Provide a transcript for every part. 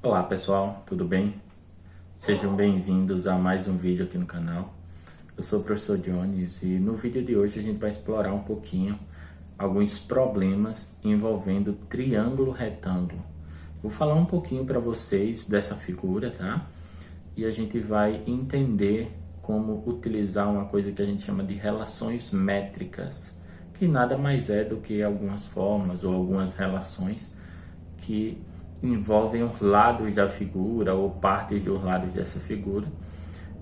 Olá pessoal, tudo bem? Sejam bem-vindos a mais um vídeo aqui no canal. Eu sou o professor Jones e no vídeo de hoje a gente vai explorar um pouquinho alguns problemas envolvendo triângulo retângulo. Vou falar um pouquinho para vocês dessa figura, tá? E a gente vai entender como utilizar uma coisa que a gente chama de relações métricas, que nada mais é do que algumas formas ou algumas relações que envolvem os lados da figura ou partes dos lados dessa figura.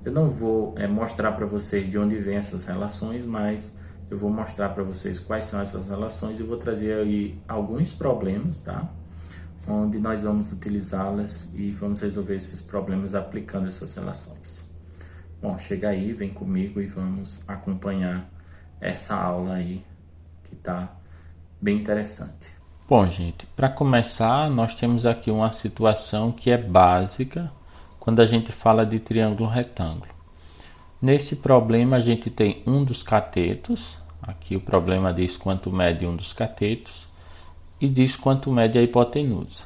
Eu não vou mostrar para vocês de onde vêm essas relações, mas eu vou mostrar para vocês quais são essas relações e vou trazer aí alguns problemas, tá? Onde nós vamos utilizá-las e vamos resolver esses problemas aplicando essas relações. Bom, chega aí, vem comigo e vamos acompanhar essa aula aí que tá bem interessante. Bom, gente, para começar, nós temos aqui uma situação que é básica quando a gente fala de triângulo retângulo. Nesse problema, a gente tem um dos catetos, aqui o problema diz quanto mede um dos catetos, e diz quanto mede a hipotenusa.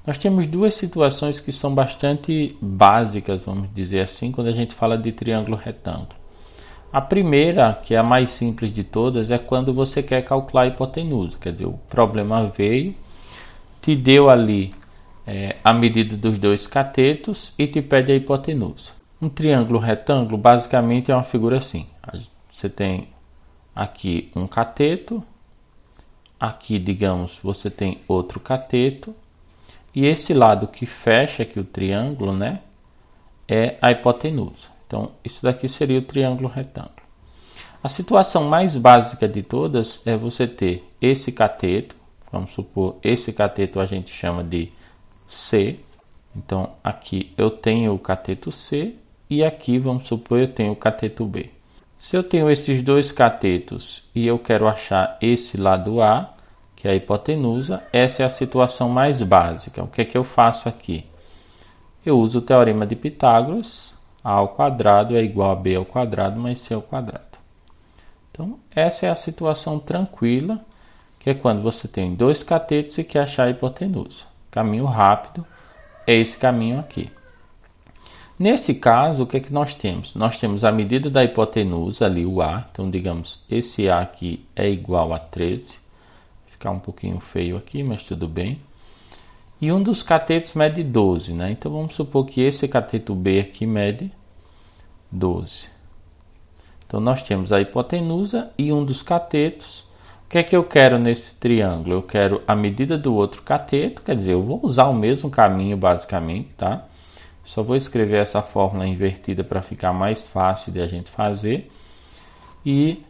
Nós temos duas situações que são bastante básicas, vamos dizer assim, quando a gente fala de triângulo retângulo. A primeira, que é a mais simples de todas, é quando você quer calcular a hipotenusa. Quer dizer, o problema veio, te deu ali a medida dos dois catetos e te pede a hipotenusa. Um triângulo retângulo basicamente é uma figura assim. Você tem aqui um cateto, aqui, digamos, você tem outro cateto, e esse lado que fecha aqui o triângulo, né, é a hipotenusa. Então, isso daqui seria o triângulo retângulo. A situação mais básica de todas é você ter esse cateto, vamos supor, esse cateto a gente chama de C. Então, aqui eu tenho o cateto C e aqui, vamos supor, eu tenho o cateto B. Se eu tenho esses dois catetos e eu quero achar esse lado A, que é a hipotenusa, essa é a situação mais básica. O que é que eu faço aqui? Eu uso o teorema de Pitágoras. A ao quadrado é igual a b ao quadrado mais c ao quadrado. Então, essa é a situação tranquila, que é quando você tem dois catetos e quer achar a hipotenusa. Caminho rápido é esse caminho aqui. Nesse caso, o que é que nós temos? Nós temos a medida da hipotenusa, ali o A. Então, digamos, esse A aqui é igual a 13. Vai ficar um pouquinho feio aqui, mas tudo bem. E um dos catetos mede 12, né? Então, vamos supor que esse cateto B aqui mede 12. Então, nós temos a hipotenusa e um dos catetos. O que é que eu quero nesse triângulo? Eu quero a medida do outro cateto, quer dizer, eu vou usar o mesmo caminho basicamente, tá? Só vou escrever essa fórmula invertida para ficar mais fácil de a gente fazer. E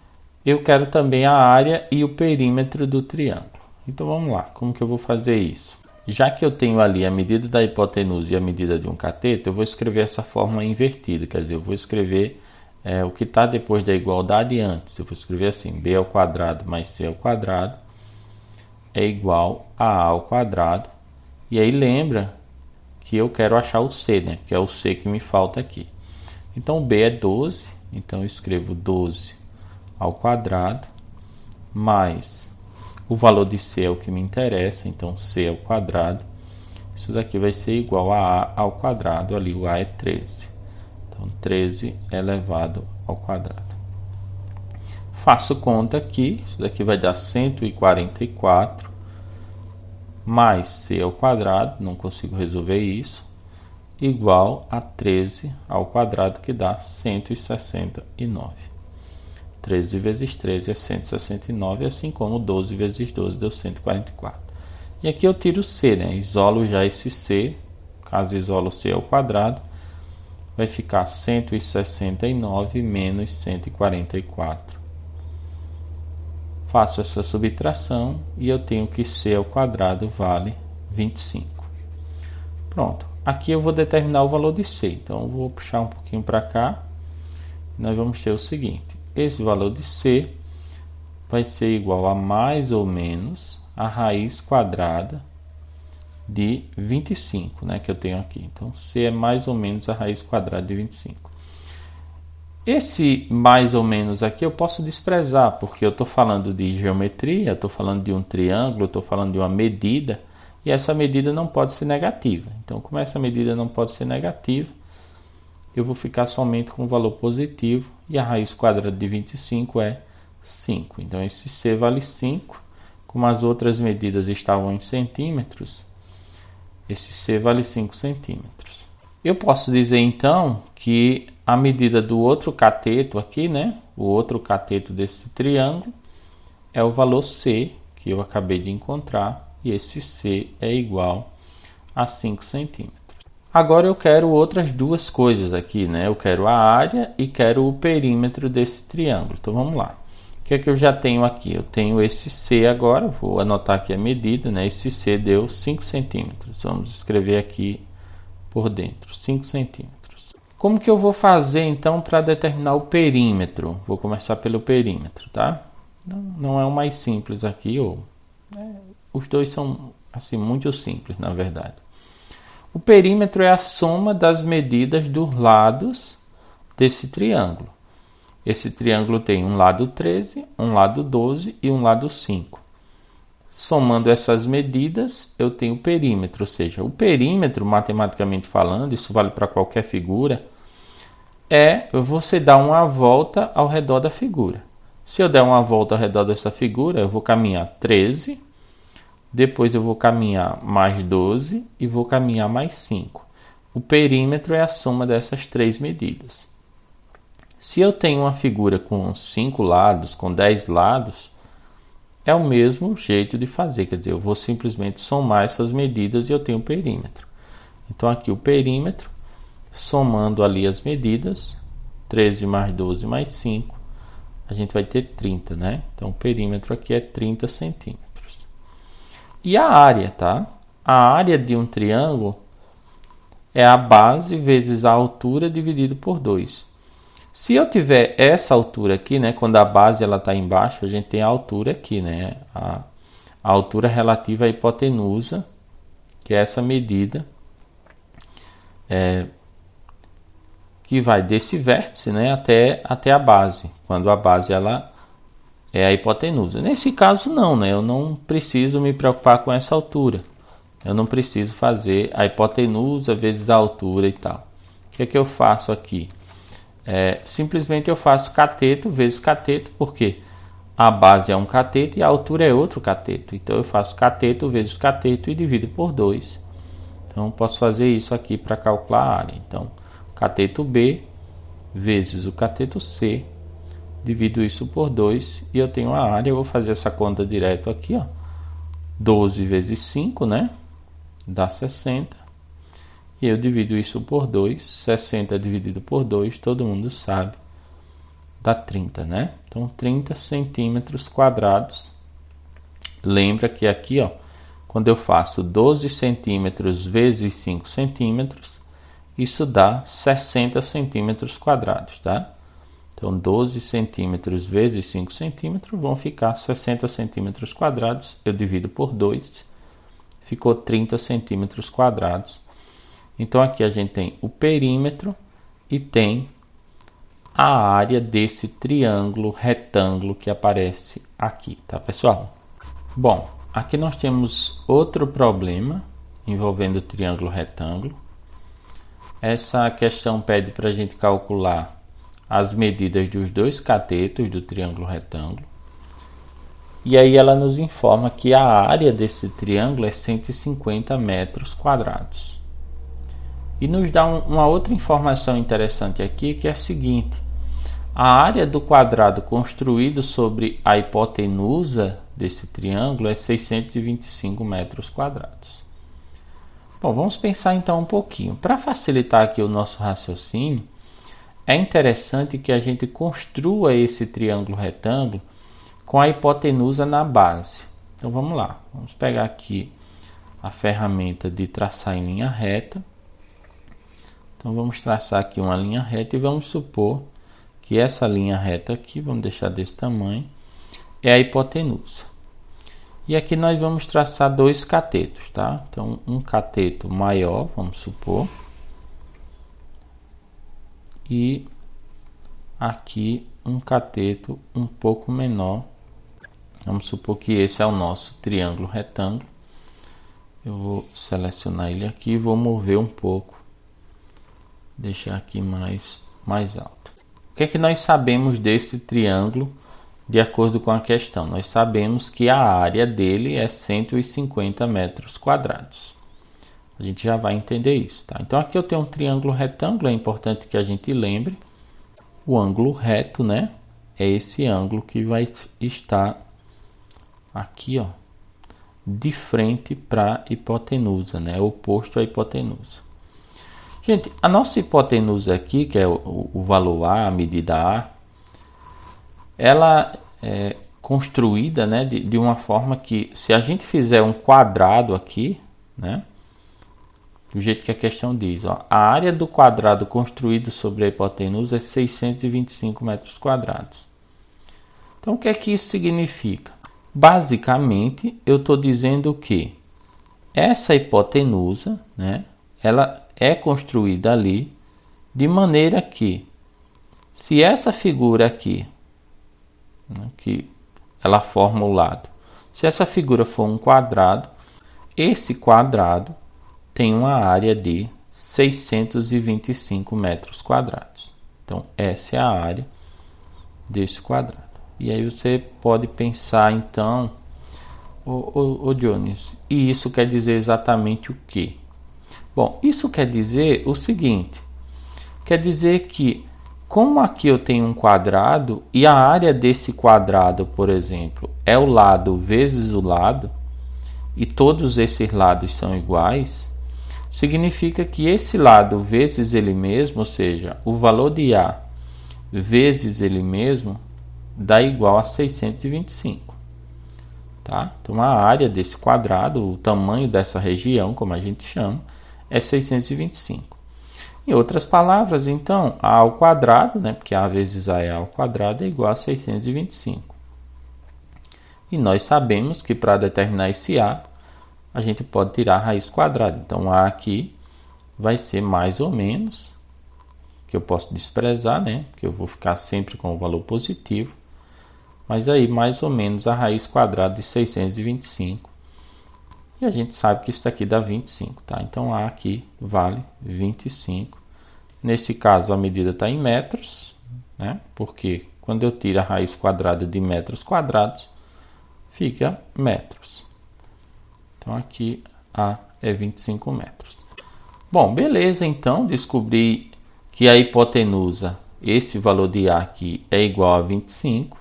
eu quero também a área e o perímetro do triângulo. Então, vamos lá, como que eu vou fazer isso? Já que eu tenho ali a medida da hipotenusa e a medida de um cateto, eu vou escrever essa fórmula invertida, quer dizer, eu vou escrever o que está depois da igualdade antes. Eu vou escrever assim, b ao quadrado mais c ao quadrado é igual a ao quadrado. E aí lembra que eu quero achar o c, né? Que é o c que me falta aqui. Então, b é 12, então eu escrevo 12 ao quadrado mais o valor de c é o que me interessa, então c ao quadrado. Isso daqui vai ser igual a ao quadrado, ali o a é 13. Então, 13 elevado ao quadrado. Faço conta aqui, isso daqui vai dar 144 mais c ao quadrado, não consigo resolver isso, igual a 13 ao quadrado, que dá 169. 13 vezes 13 é 169, assim como 12 vezes 12 deu 144. E aqui eu tiro c, né? Isolo já esse c, caso isolo c ao quadrado, vai ficar 169 menos 144. Faço essa subtração e eu tenho que c ao quadrado vale 25. Pronto, aqui eu vou determinar o valor de c, então eu vou puxar um pouquinho para cá. Nós vamos ter o seguinte, esse valor de c vai ser igual a mais ou menos a raiz quadrada de 25, né, que eu tenho aqui. Então, c é mais ou menos a raiz quadrada de 25. Esse mais ou menos aqui eu posso desprezar, porque eu estou falando de geometria, estou falando de um triângulo, estou falando de uma medida, e essa medida não pode ser negativa. Então, como essa medida não pode ser negativa, eu vou ficar somente com o valor positivo e a raiz quadrada de 25 é 5. Então, esse C vale 5. Como as outras medidas estavam em centímetros, esse C vale 5 centímetros. Eu posso dizer, então, que a medida do outro cateto aqui, né? O outro cateto desse triângulo é o valor C, que eu acabei de encontrar, e esse C é igual a 5 centímetros. Agora eu quero outras duas coisas aqui, né? Eu quero a área e quero o perímetro desse triângulo. Então vamos lá. O que é que eu já tenho aqui? Eu tenho esse C agora, vou anotar aqui a medida, né? Esse C deu 5 centímetros. Vamos escrever aqui por dentro, 5 centímetros. Como que eu vou fazer então para determinar o perímetro? Vou começar pelo perímetro, tá? Não é o mais simples aqui, os dois são assim muito simples, na verdade. O perímetro é a soma das medidas dos lados desse triângulo. Esse triângulo tem um lado 13, um lado 12 e um lado 5. Somando essas medidas, eu tenho o perímetro, ou seja, o perímetro, matematicamente falando, isso vale para qualquer figura, é você dar uma volta ao redor da figura. Se eu der uma volta ao redor dessa figura, eu vou caminhar 13, depois eu vou caminhar mais 12 e vou caminhar mais 5. O perímetro é a soma dessas três medidas. Se eu tenho uma figura com 5 lados, com 10 lados, é o mesmo jeito de fazer, quer dizer, eu vou simplesmente somar essas medidas e eu tenho o perímetro. Então aqui o perímetro, somando ali as medidas, 13 mais 12 mais 5, a gente vai ter 30, né? Então o perímetro aqui é 30 centímetros. E a área, tá? A área de um triângulo é a base vezes a altura dividido por 2. Se eu tiver essa altura aqui, né, quando a base ela está embaixo, a gente tem a altura aqui, né, a altura relativa à hipotenusa, que é essa medida que vai desse vértice, né, até a base, quando a base ela é a hipotenusa. Nesse caso não, né, eu não preciso me preocupar com essa altura. Eu não preciso fazer a hipotenusa vezes a altura e tal. O que é que eu faço aqui? Simplesmente eu faço cateto vezes cateto, porque a base é um cateto e a altura é outro cateto. Então eu faço cateto vezes cateto e divido por 2. Então eu posso fazer isso aqui para calcular a área. Então, cateto B vezes o cateto C, divido isso por 2 e eu tenho a área. Eu vou fazer essa conta direto aqui, ó. 12 vezes 5, né? Dá 60. E eu divido isso por 2, 60 dividido por 2, todo mundo sabe, dá 30, né? Então, 30 centímetros quadrados. Lembra que aqui, ó, quando eu faço 12 centímetros vezes 5 centímetros, isso dá 60 centímetros quadrados, tá? Então, 12 centímetros vezes 5 centímetros vão ficar 60 centímetros quadrados. Eu divido por 2, ficou 30 centímetros quadrados. Então aqui a gente tem o perímetro e tem a área desse triângulo retângulo que aparece aqui, tá, pessoal? Bom, aqui nós temos outro problema envolvendo o triângulo retângulo. Essa questão pede para a gente calcular as medidas dos dois catetos do triângulo retângulo. E aí ela nos informa que a área desse triângulo é 150 metros quadrados. E nos dá uma outra informação interessante aqui, que é a seguinte: a área do quadrado construído sobre a hipotenusa desse triângulo é 625 metros quadrados. Bom, vamos pensar então um pouquinho. Para facilitar aqui o nosso raciocínio, é interessante que a gente construa esse triângulo retângulo com a hipotenusa na base. Então vamos lá, vamos pegar aqui a ferramenta de traçar em linha reta. Então vamos traçar aqui uma linha reta e vamos supor que essa linha reta aqui, vamos deixar desse tamanho, é a hipotenusa. E aqui nós vamos traçar dois catetos, tá? Então um cateto maior, vamos supor, e aqui um cateto um pouco menor. Vamos supor que esse é o nosso triângulo retângulo. Eu vou selecionar ele aqui e vou mover um pouco, deixar aqui mais alto. O que é que nós sabemos desse triângulo de acordo com a questão? Nós sabemos que a área dele é 150 metros quadrados. A gente já vai entender isso, tá? Então aqui eu tenho um triângulo retângulo, é importante que a gente lembre. O ângulo reto, né? É esse ângulo que vai estar aqui, ó, de frente para a hipotenusa, né? Oposto à hipotenusa. Gente, a nossa hipotenusa aqui, que é o valor A, a medida A, ela é construída, né, de uma forma que, se a gente fizer um quadrado aqui, né, do jeito que a questão diz, ó, a área do quadrado construído sobre a hipotenusa é 625 metros quadrados. Então, o que é que isso significa? Basicamente, eu estou dizendo que essa hipotenusa, né, ela é construída ali de maneira que, se essa figura aqui, né, que ela forma o lado, se essa figura for um quadrado, esse quadrado tem uma área de 625 metros quadrados. Então, essa é a área desse quadrado. E aí você pode pensar, então, ô Jones, e isso quer dizer exatamente o quê? Bom, isso quer dizer o seguinte, quer dizer que, como aqui eu tenho um quadrado, e a área desse quadrado, por exemplo, é o lado vezes o lado, e todos esses lados são iguais, significa que esse lado vezes ele mesmo, ou seja, o valor de A vezes ele mesmo, dá igual a 625. Tá? Então a área desse quadrado, o tamanho dessa região, como a gente chama, é 625. Em outras palavras, então, A ao quadrado, né, porque A vezes A é A ao quadrado, é igual a 625. E nós sabemos que para determinar esse A, a gente pode tirar a raiz quadrada. Então A aqui vai ser mais ou menos, que eu posso desprezar, né, que eu vou ficar sempre com o valor positivo, mas aí mais ou menos a raiz quadrada de 625. E a gente sabe que isso aqui dá 25, tá? Então A aqui vale 25. Nesse caso a medida está em metros, né? Porque quando eu tiro a raiz quadrada de metros quadrados, fica metros. Então aqui A é 25 metros. Bom, beleza, então descobri que a hipotenusa, esse valor de A aqui é igual a 25.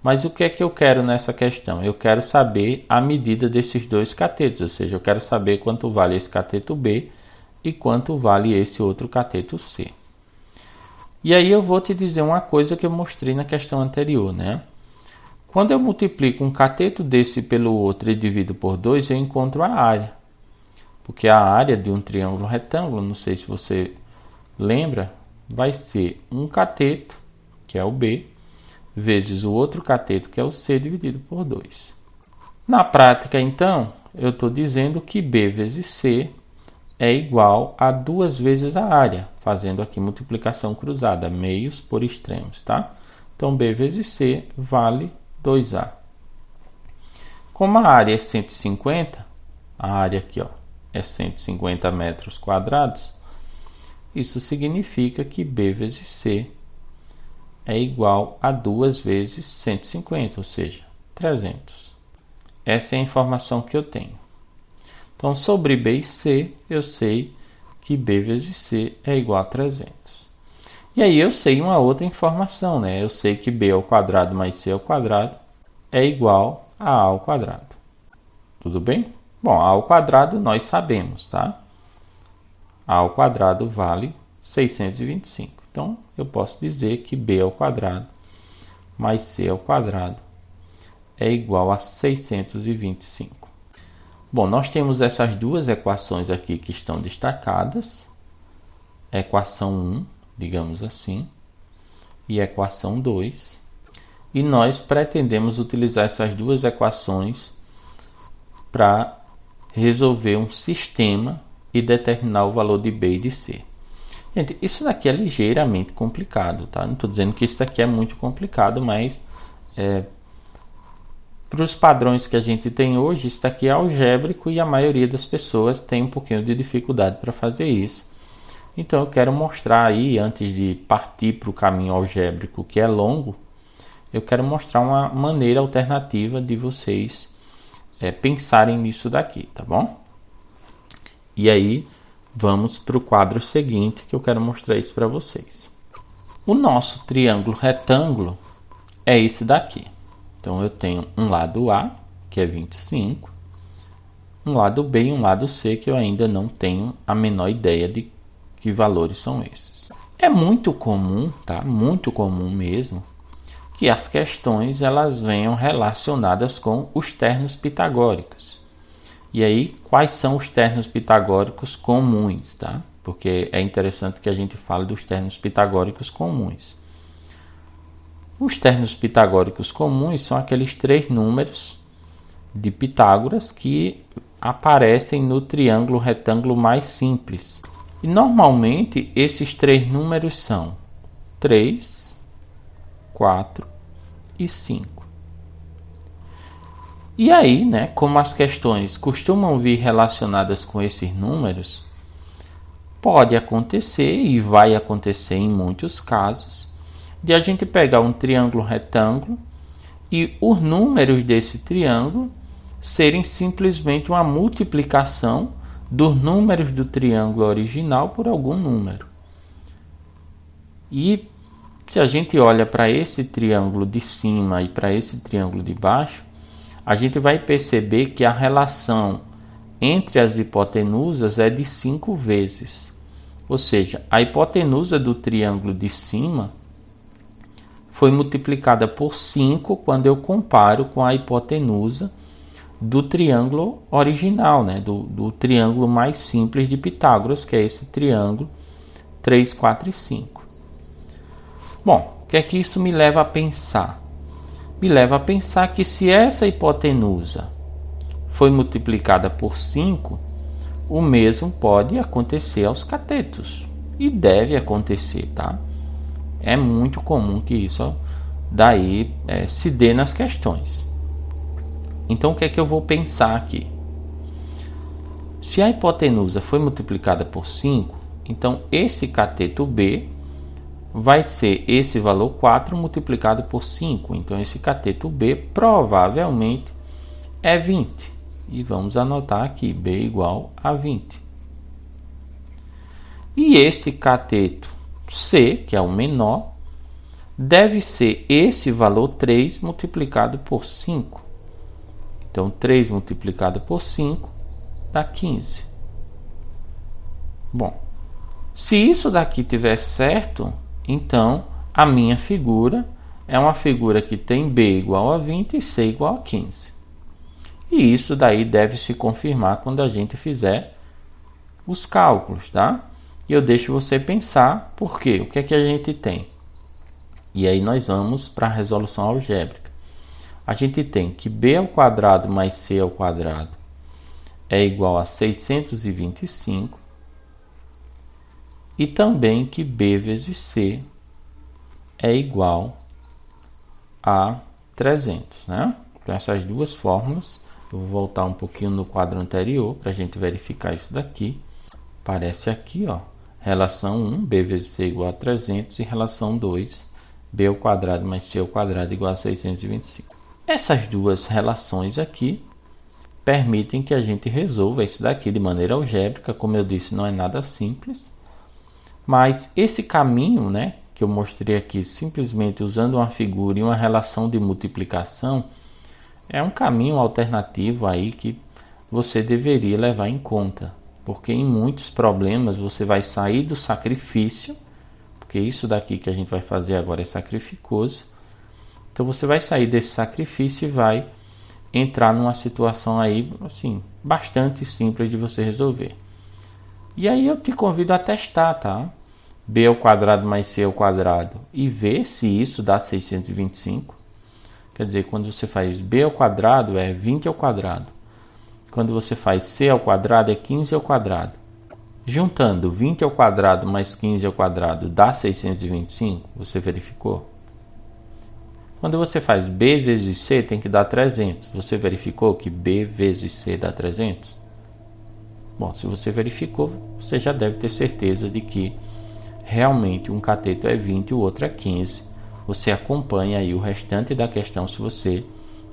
Mas o que é que eu quero nessa questão? Eu quero saber a medida desses dois catetos, ou seja, eu quero saber quanto vale esse cateto B e quanto vale esse outro cateto C. E aí eu vou te dizer uma coisa que eu mostrei na questão anterior, né? Quando eu multiplico um cateto desse pelo outro e divido por 2, eu encontro a área. Porque a área de um triângulo retângulo, não sei se você lembra, vai ser um cateto, que é o B, vezes o outro cateto, que é o C, dividido por 2. Na prática, então, eu estou dizendo que B vezes C é igual a 2 vezes a área, fazendo aqui multiplicação cruzada, meios por extremos, tá? Então, B vezes C vale 2A. Como a área é 150, a área aqui, ó, é 150 metros quadrados, isso significa que B vezes C é igual a 2 vezes 150, ou seja, 300. Essa é a informação que eu tenho. Então, sobre B e C, eu sei que B vezes C é igual a 300. E aí eu sei uma outra informação, né? Eu sei que B ao quadrado mais C ao quadrado é igual a A ao quadrado. Tudo bem? Bom, A ao quadrado nós sabemos, tá? A ao quadrado vale 625. Então, eu posso dizer que B ao quadrado mais C ao quadrado é igual a 625. Bom, nós temos essas duas equações aqui que estão destacadas. Equação 1, digamos assim, e equação 2. E nós pretendemos utilizar essas duas equações para resolver um sistema e determinar o valor de B e de C. Gente, isso daqui é ligeiramente complicado, tá? Não estou dizendo que isso daqui é muito complicado, mas Para os padrões que a gente tem hoje, isso daqui é algébrico e a maioria das pessoas tem um pouquinho de dificuldade para fazer isso. Então eu quero mostrar aí, antes de partir para o caminho algébrico, que é longo, eu quero mostrar uma maneira alternativa de vocês pensarem nisso daqui, tá bom? E aí vamos para o quadro seguinte, que eu quero mostrar isso para vocês. O nosso triângulo retângulo é esse daqui. Então eu tenho um lado A, que é 25, um lado B e um lado C, que eu ainda não tenho a menor ideia de que valores são esses. É muito comum, tá? Muito comum mesmo, que as questões elas venham relacionadas com os termos pitagóricos. E aí, quais são os termos pitagóricos comuns, tá? Porque é interessante que a gente fale dos termos pitagóricos comuns. Os termos pitagóricos comuns são aqueles 3 números de Pitágoras que aparecem no triângulo retângulo mais simples. E normalmente esses 3 números são 3, 4 e 5. E aí, né, como as questões costumam vir relacionadas com esses números, pode acontecer e vai acontecer em muitos casos, de a gente pegar um triângulo retângulo e os números desse triângulo serem simplesmente uma multiplicação dos números do triângulo original por algum número. E se a gente olha para esse triângulo de cima e para esse triângulo de baixo, a gente vai perceber que a relação entre as hipotenusas é de 5 vezes. Ou seja, a hipotenusa do triângulo de cima foi multiplicada por 5 quando eu comparo com a hipotenusa do triângulo original, né? do triângulo mais simples de Pitágoras, que é esse triângulo 3, 4 e 5. Bom, o que é que isso me leva a pensar? Me leva a pensar que se essa hipotenusa foi multiplicada por 5, o mesmo pode acontecer aos catetos. E deve acontecer, tá? É muito comum que isso daí se dê nas questões. Então o que é que eu vou pensar aqui? Se a hipotenusa foi multiplicada por 5, então esse cateto B vai ser esse valor 4 multiplicado por 5. Então esse cateto B provavelmente é 20. E vamos anotar aqui, B igual a 20. E esse cateto C, que é o menor, deve ser esse valor 3 multiplicado por 5. Então 3 multiplicado por 5 dá 15. Bom, se isso daqui tiver certo, então a minha figura é uma figura que tem B igual a 20 e C igual a 15. E isso daí deve se confirmar quando a gente fizer os cálculos, tá? E eu deixo você pensar por quê? O que é que a gente tem? E aí nós vamos para a resolução algébrica. A gente tem que B ao quadrado mais C ao quadrado é igual a 625. E também que B vezes C é igual a 300, né? Então essas duas fórmulas, eu vou voltar um pouquinho no quadro anterior para a gente verificar isso daqui. Aparece aqui, ó, relação 1, B vezes C igual a 300 e relação 2, B ao quadrado mais C ao quadrado igual a 625. Essas duas relações aqui permitem que a gente resolva isso daqui de maneira algébrica. Como eu disse, não é nada simples. Mas esse caminho, né, que eu mostrei aqui, simplesmente usando uma figura e uma relação de multiplicação, é um caminho alternativo aí que você deveria levar em conta. Porque em muitos problemas você vai sair do sacrifício, porque isso daqui que a gente vai fazer agora é sacrificoso. Então você vai sair desse sacrifício e vai entrar numa situação aí, assim, bastante simples de você resolver. E aí eu te convido a testar, tá? B ao quadrado mais C ao quadrado e ver se isso dá 625. Quer dizer, quando você faz B ao quadrado é 20 ao quadrado. Quando você faz C ao quadrado é 15 ao quadrado. Juntando 20 ao quadrado mais 15 ao quadrado dá 625. Você verificou? Quando você faz B vezes C, tem que dar 300. Você verificou que B vezes C dá 300? Bom, se você verificou, você já deve ter certeza de que realmente um cateto é 20 e o outro é 15. Você acompanha aí o restante da questão se você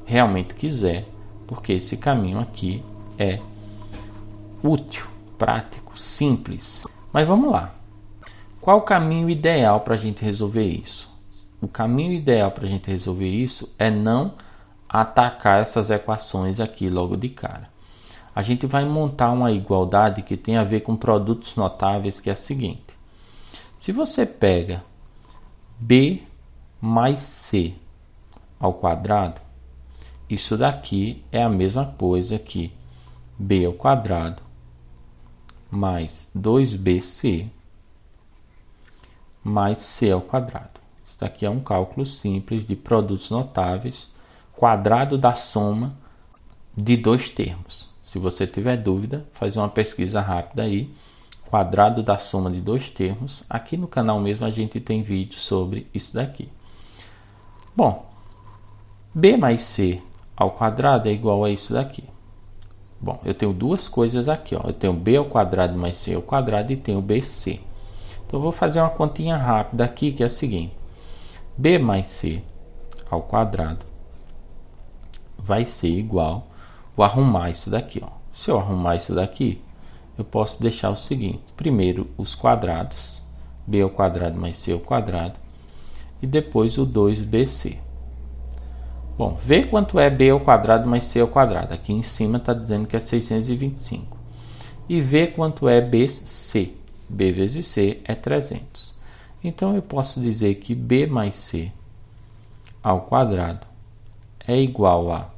realmente quiser, porque esse caminho aqui é útil, prático, simples. Mas vamos lá. Qual o caminho ideal para a gente resolver isso? O caminho ideal para a gente resolver isso é não atacar essas equações aqui logo de cara. A gente vai montar uma igualdade que tem a ver com produtos notáveis, que é a seguinte. Se você pega B mais C ao quadrado, isso daqui é a mesma coisa que B ao quadrado mais 2BC mais C ao quadrado. Isso daqui é um cálculo simples de produtos notáveis, quadrado da soma de dois termos. Se você tiver dúvida, faz uma pesquisa rápida aí, quadrado da soma de dois termos. Aqui no canal mesmo a gente tem vídeo sobre isso daqui. Bom, B mais C ao quadrado é igual a isso daqui. Bom, eu tenho duas coisas aqui, ó. Eu tenho B ao quadrado mais C ao quadrado e tenho BC. Então, eu vou fazer uma continha rápida aqui, que é a seguinte. B mais C ao quadrado vai ser igual, vou arrumar isso daqui, ó. Se eu arrumar isso daqui, eu posso deixar o seguinte. Primeiro, os quadrados, B ao quadrado mais C ao quadrado, e depois o 2BC. Bom, vê quanto é B ao quadrado mais C ao quadrado. Aqui em cima está dizendo que é 625. E vê quanto é BC. B vezes C é 300. Então, eu posso dizer que B mais C ao quadrado é igual a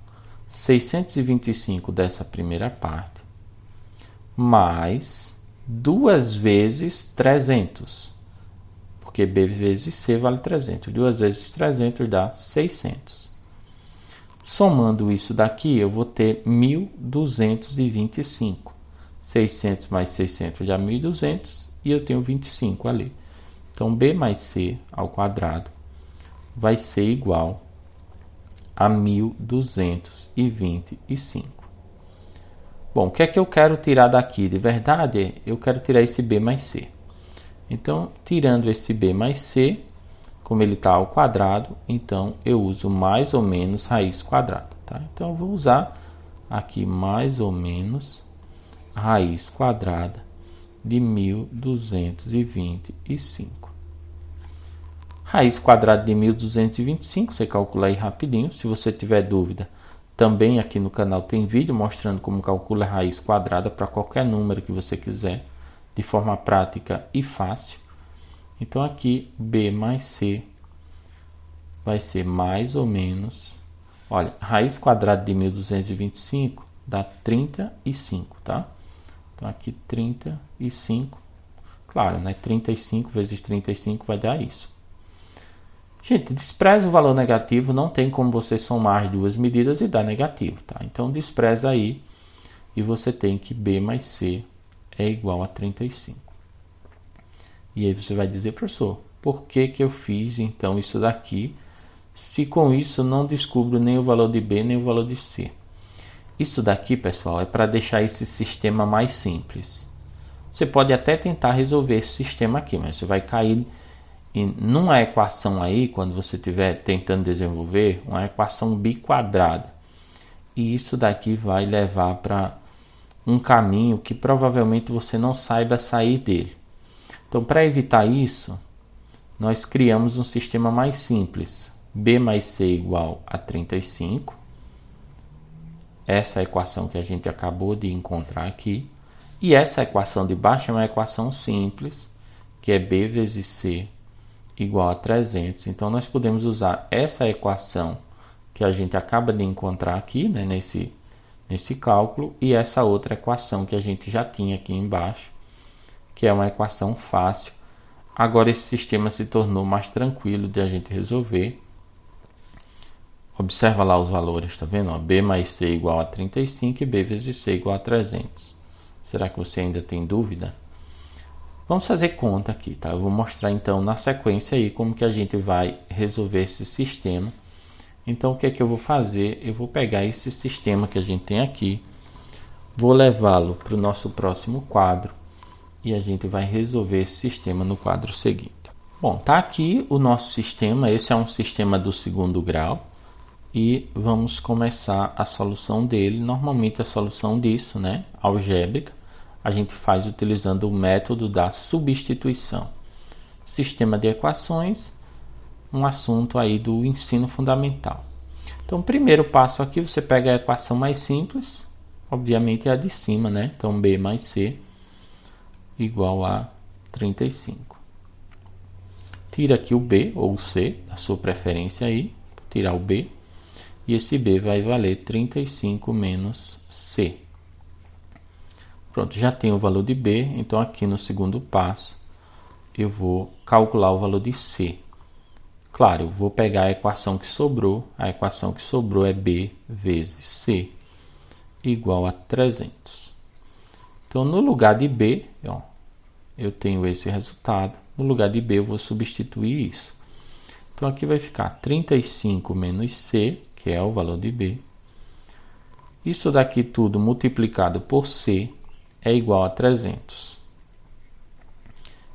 625 dessa primeira parte, mais 2 vezes 300. Porque B vezes C vale 300. 2 vezes 300 dá 600. Somando isso daqui, eu vou ter 1.225. 600 mais 600 dá 1.200 e eu tenho 25 ali. Então, B mais C ao quadrado vai ser igual a 1.225. Bom, o que é que eu quero tirar daqui? De verdade, eu quero tirar esse B mais C. Então, tirando esse B mais C, como ele está ao quadrado, então eu uso mais ou menos raiz quadrada. Tá? Então, eu vou usar aqui mais ou menos raiz quadrada de 1.225. Raiz quadrada de 1.225, você calcula aí rapidinho. Se você tiver dúvida, também aqui no canal tem vídeo mostrando como calcula a raiz quadrada para qualquer número que você quiser, de forma prática e fácil. Então aqui B mais C vai ser mais ou menos, olha, raiz quadrada de 1.225 dá 35, tá? Então aqui 35, claro, né? 35 vezes 35 vai dar isso. Gente, despreza o valor negativo, não tem como você somar as duas medidas e dar negativo, tá? Então despreza aí e você tem que B mais C é igual a 35. E aí você vai dizer, professor, por que que eu fiz então isso daqui, se com isso não descubro nem o valor de B nem o valor de C? Isso daqui, pessoal, é para deixar esse sistema mais simples. Você pode até tentar resolver esse sistema aqui, mas você vai cair numa equação aí, quando você estiver tentando desenvolver, uma equação biquadrada. E isso daqui vai levar para um caminho que provavelmente você não saiba sair dele. Então, para evitar isso, nós criamos um sistema mais simples. B mais C igual a 35. Essa é a equação que a gente acabou de encontrar aqui. E essa equação de baixo é uma equação simples, que é B vezes C igual a 300. Então, nós podemos usar essa equação que a gente acaba de encontrar aqui, né, nesse cálculo, e essa outra equação que a gente já tinha aqui embaixo, que é uma equação fácil. Agora, esse sistema se tornou mais tranquilo de a gente resolver. Observa lá os valores, tá vendo? Ó, B mais C igual a 35 e B vezes C igual a 300. Será que você ainda tem dúvida? Vamos fazer conta aqui, tá? Eu vou mostrar então na sequência aí como que a gente vai resolver esse sistema Então o que é que eu vou fazer? Eu vou pegar esse sistema que a gente tem aqui, vou levá-lo para o nosso próximo quadro e a gente vai resolver esse sistema no quadro seguinte. Bom, tá aqui o nosso sistema, esse é um sistema do segundo grau e vamos começar a solução dele. Normalmente a solução disso, né, algébrica, a gente faz utilizando o método da substituição. Sistema de equações, um assunto aí do ensino fundamental. Então, o primeiro passo aqui, você pega a equação mais simples, obviamente é a de cima, né? Então, B mais C igual a 35. Tira aqui o B ou o C, a sua preferência aí, tirar o B, e esse B vai valer 35 menos C. Pronto, já tenho o valor de B, então aqui no segundo passo eu vou calcular o valor de C. Claro, eu vou pegar a equação que sobrou é B vezes C igual a 300. Então, no lugar de B, ó, eu tenho esse resultado. No lugar de B, eu vou substituir isso. Então, aqui vai ficar 35 menos C, que é o valor de B. Isso daqui tudo multiplicado por C é igual a 300.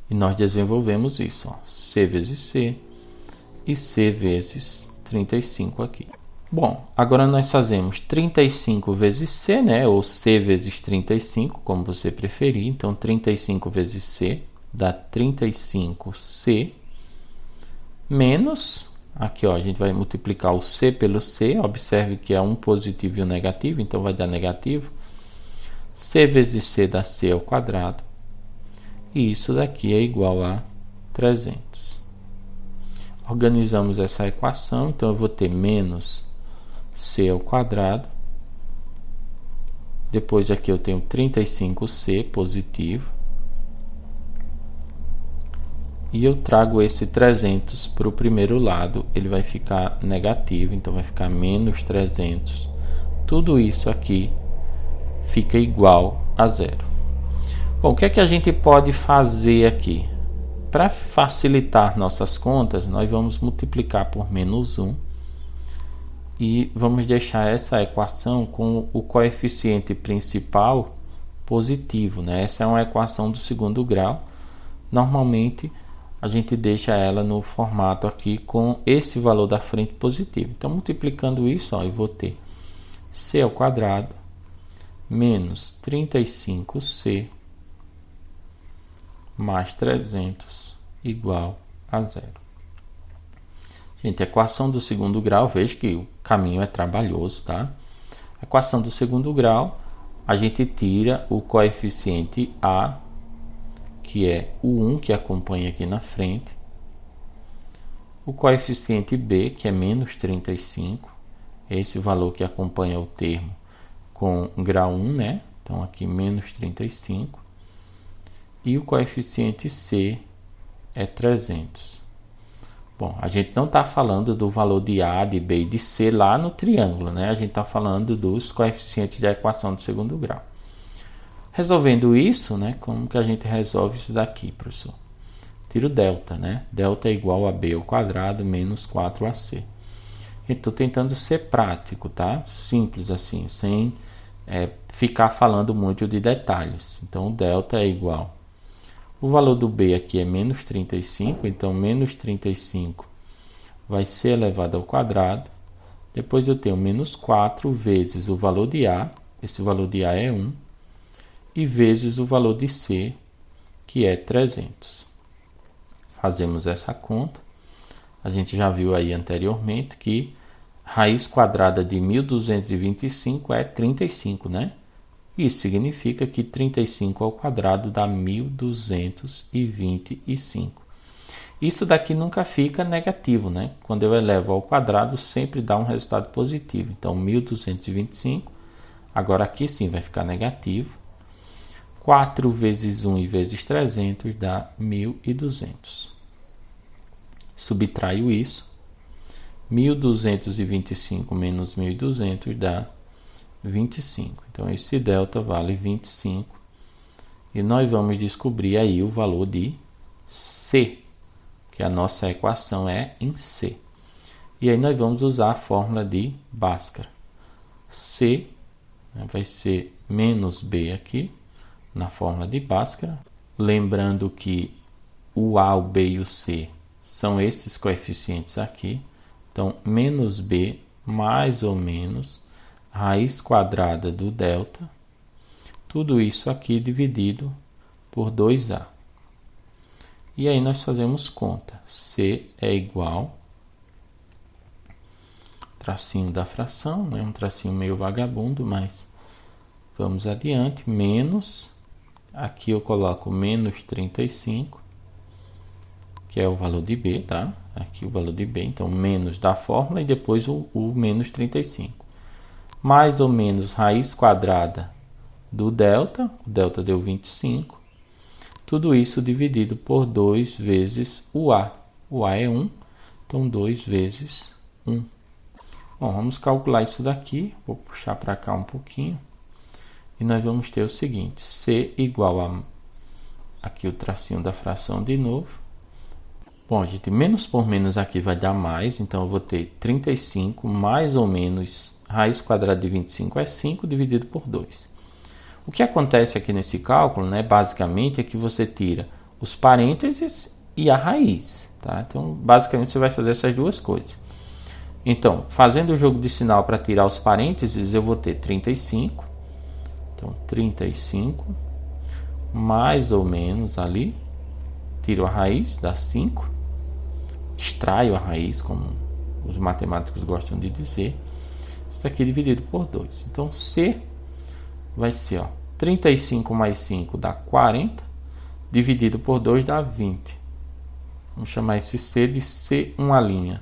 E nós desenvolvemos isso, ó, C vezes C e C vezes 35 aqui. Bom, agora nós fazemos 35 vezes C, né? Ou C vezes 35, como você preferir. Então, 35 vezes C dá 35C menos, aqui ó, a gente vai multiplicar o C pelo C. Observe que é um positivo e um negativo, então vai dar negativo. C vezes C dá C ao quadrado. E isso daqui é igual a 300. Organizamos essa equação, então eu vou ter menos C ao quadrado. Depois aqui eu tenho 35C positivo. E eu trago esse 300 para o primeiro lado, ele vai ficar negativo, então vai ficar menos 300. Tudo isso aqui fica igual a zero. Bom, o que é que a gente pode fazer aqui? Para facilitar nossas contas, nós vamos multiplicar por menos 1 e vamos deixar essa equação com o coeficiente principal positivo, né? Essa é uma equação do segundo grau. Normalmente a gente deixa ela no formato aqui com esse valor da frente positivo. Então, multiplicando isso, ó, eu vou ter C ao quadrado menos 35C mais 300 igual a zero. Gente, a equação do segundo grau, veja que o caminho é trabalhoso, tá? A equação do segundo grau, a gente tira o coeficiente A, que é o 1 que acompanha aqui na frente, o coeficiente B, que é menos 35, esse valor que acompanha o termo com grau 1, né? Então aqui menos 35, e o coeficiente C é 300. Bom, a gente não está falando do valor de A, de B e de C lá no triângulo, né? A gente está falando dos coeficientes da equação do segundo grau. Resolvendo isso, né? Como que a gente resolve isso daqui, professor? Tira o delta, né? Delta é igual a B ao quadrado menos 4AC. Estou tentando ser prático, tá? Simples assim, sem ficar falando muito de detalhes. Então, o delta é igual. O valor do B aqui é menos 35, então menos 35 vai ser elevado ao quadrado. Depois eu tenho menos 4 vezes o valor de A, esse valor de A é 1, e vezes o valor de C, que é 300. Fazemos essa conta. A gente já viu aí anteriormente que raiz quadrada de 1225 é 35, né? Isso significa que 35 ao quadrado dá 1225. Isso daqui nunca fica negativo, né? Quando eu elevo ao quadrado, sempre dá um resultado positivo. Então, 1225, agora aqui sim vai ficar negativo. 4 vezes 1 e vezes 300 dá 1200. Subtraio isso. 1225 menos 1200 dá 25. Então, esse delta vale 25. E nós vamos descobrir aí o valor de C, que a nossa equação é em C. E aí nós vamos usar a fórmula de Bhaskara. C, né, vai ser menos B aqui, na fórmula de Bhaskara. Lembrando que o A, o B e o C são esses coeficientes aqui. Então, menos B mais ou menos raiz quadrada do delta. Tudo isso aqui dividido por 2A. E aí nós fazemos conta. C é igual, tracinho da fração, né? Um tracinho meio vagabundo, mas vamos adiante. Menos, aqui eu coloco menos 35, que é o valor de B, tá? Aqui o valor de B, então menos da fórmula e depois o menos 35. Mais ou menos raiz quadrada do delta, o delta deu 25. Tudo isso dividido por 2 vezes o A. O A é 1, então 2 vezes 1. Bom, vamos calcular isso daqui. Vou puxar para cá um pouquinho. E nós vamos ter o seguinte. C igual a... Aqui o tracinho da fração de novo. Bom, gente, menos por menos aqui vai dar mais. Então, eu vou ter 35 mais ou menos raiz quadrada de 25 é 5 dividido por 2. O que acontece aqui nesse cálculo, né, basicamente, é que você tira os parênteses e a raiz, tá? Então, basicamente, você vai fazer essas duas coisas. Então, fazendo o jogo de sinal para tirar os parênteses, eu vou ter 35. Então, 35 mais ou menos ali, tiro a raiz, dá 5. Extraio a raiz, como os matemáticos gostam de dizer. Isso aqui dividido por 2. Então, C vai ser, ó, 35 mais 5 dá 40, dividido por 2 dá 20. Vamos chamar esse C de C uma linha.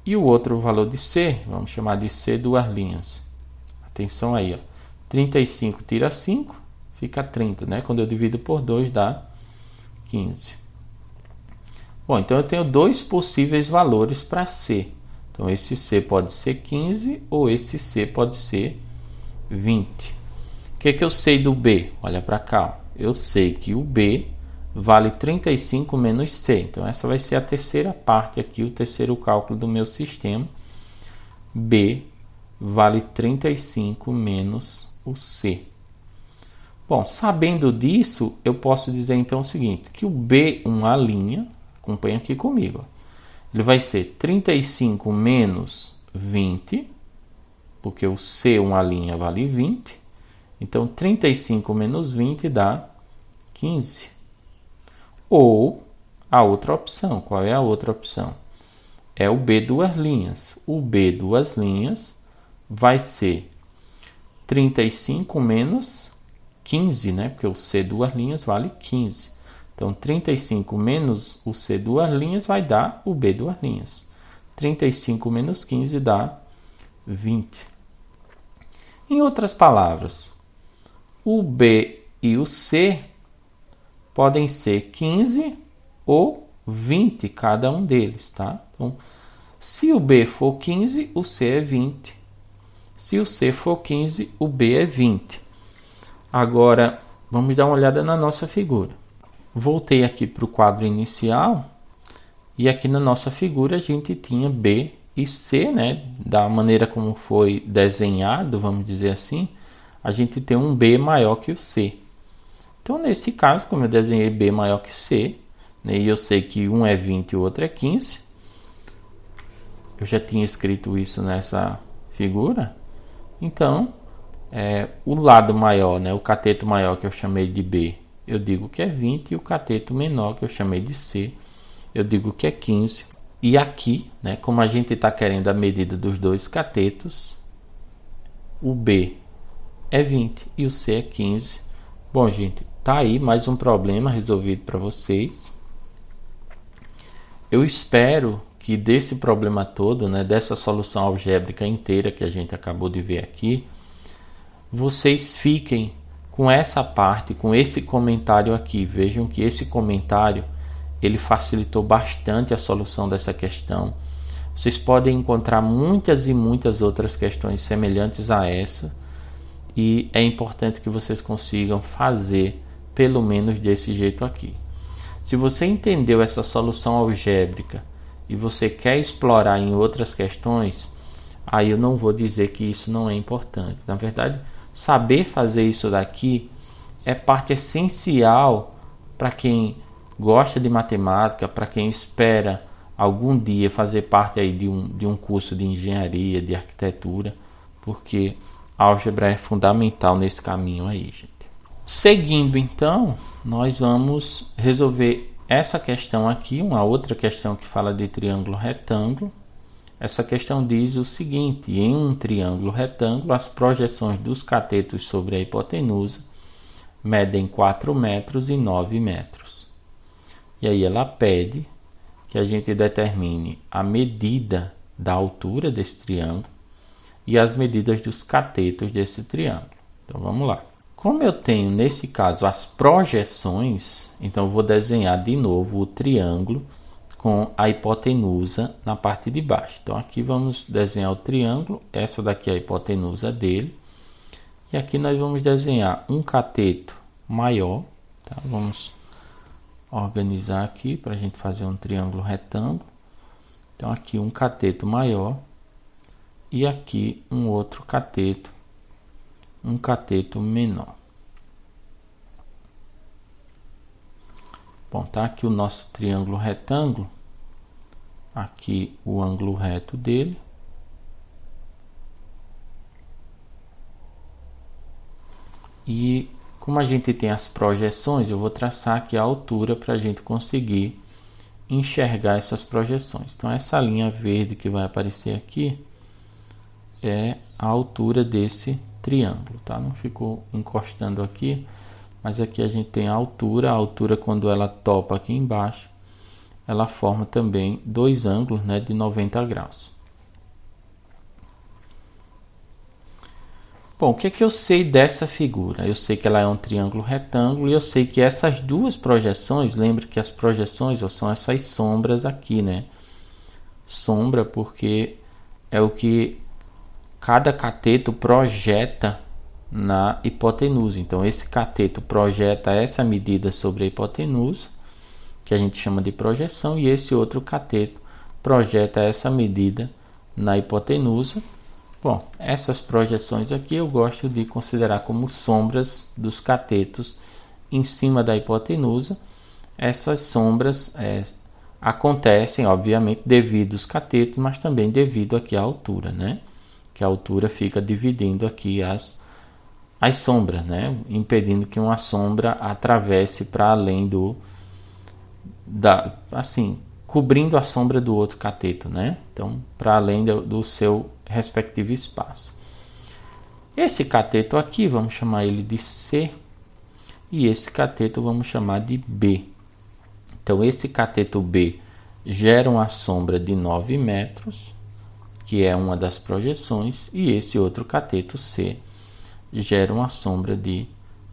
E o outro valor de C, vamos chamar de C duas linhas. Atenção aí, ó. 35 tira 5, fica 30, né? Quando eu divido por 2 dá 15. Bom, então eu tenho dois possíveis valores para C. Então esse C pode ser 15 ou esse C pode ser 20. O que eu sei do B? Olha para cá. Eu sei que o B vale 35 menos C. Então essa vai ser a terceira parte aqui, o terceiro cálculo do meu sistema. B vale 35 menos o C. Bom, sabendo disso, eu posso dizer então o seguinte, que o B, uma linha, acompanha aqui comigo, ó, ele vai ser 35 menos 20, porque o C, uma linha, vale 20. Então, 35 menos 20 dá 15. Ou a outra opção. Qual é a outra opção? É o B duas linhas. O B duas linhas vai ser 35 menos 15, né? Porque o C duas linhas vale 15. Então, 35 menos o C duas linhas vai dar o B duas linhas. 35 menos 15 dá 20. Em outras palavras, o B e o C podem ser 15 ou 20 cada um deles, tá? Então, se o B for 15, o C é 20. Se o C for 15, o B é 20. Agora, vamos dar uma olhada na nossa figura. Voltei aqui para o quadro inicial e aqui na nossa figura a gente tinha B e C, né? Da maneira como foi desenhado, vamos dizer assim, a gente tem um B maior que o C. Então, nesse caso, como eu desenhei B maior que C, né, e eu sei que um é 20 e o outro é 15, eu já tinha escrito isso nessa figura, então, o lado maior, né, o cateto maior que eu chamei de B, eu digo que é 20, e o cateto menor que eu chamei de C, eu digo que é 15. E aqui, né, como a gente está querendo a medida dos dois catetos, o B é 20 e o C é 15. Bom, gente, tá aí mais um problema resolvido para vocês. Eu espero que desse problema todo, né, dessa solução algébrica inteira que a gente acabou de ver aqui, vocês fiquem com essa parte, com esse comentário aqui. Vejam que esse comentário ele facilitou bastante a solução dessa questão. Vocês podem encontrar muitas e muitas outras questões semelhantes a essa, e é importante que vocês consigam fazer pelo menos desse jeito aqui. Se você entendeu essa solução algébrica e você quer explorar em outras questões, aí eu não vou dizer que isso não é importante. Na verdade, saber fazer isso daqui é parte essencial para quem gosta de matemática, para quem espera algum dia fazer parte aí de um curso de engenharia, de arquitetura, porque a álgebra é fundamental nesse caminho aí, gente. Seguindo então, nós vamos resolver essa questão aqui, uma outra questão que fala de triângulo retângulo. Essa questão diz o seguinte: em um triângulo retângulo, as projeções dos catetos sobre a hipotenusa medem 4 metros e 9 metros. E aí ela pede que a gente determine a medida da altura desse triângulo e as medidas dos catetos desse triângulo. Então vamos lá. Como eu tenho nesse caso as projeções, então eu vou desenhar de novo o triângulo com a hipotenusa na parte de baixo. Então aqui vamos desenhar o triângulo, essa daqui é a hipotenusa dele. E aqui nós vamos desenhar um cateto maior, tá? Vamos organizar aqui para a gente fazer um triângulo retângulo. Então aqui um cateto maior e aqui um outro cateto, um cateto menor. Bom, tá aqui o nosso triângulo retângulo, aqui o ângulo reto dele. E como a gente tem as projeções, eu vou traçar aqui a altura para a gente conseguir enxergar essas projeções. Então essa linha verde que vai aparecer aqui é a altura desse triângulo, tá? Não ficou encostando aqui, mas aqui a gente tem a altura quando ela topa aqui embaixo, ela forma também dois ângulos, né, de 90 graus. Bom, o que é que eu sei dessa figura? Eu sei que ela é um triângulo retângulo e eu sei que essas duas projeções, lembra que as projeções são essas sombras aqui, né? Sombra porque é o que cada cateto projeta na hipotenusa. Então esse cateto projeta essa medida sobre a hipotenusa, que a gente chama de projeção, e esse outro cateto projeta essa medida na hipotenusa. Bom, essas projeções aqui eu gosto de considerar como sombras dos catetos em cima da hipotenusa. Essas sombras acontecem, obviamente, devido aos catetos, mas também devido aqui à altura, né? Que a altura fica dividindo aqui as sombras, né? Impedindo que uma sombra atravesse para além assim, cobrindo a sombra do outro cateto, né? Então, para além do seu respectivo espaço. Esse cateto aqui, vamos chamar ele de C, e esse cateto vamos chamar de B. Então, esse cateto B gera uma sombra de 9 metros, que é uma das projeções, e esse outro cateto C gera uma sombra de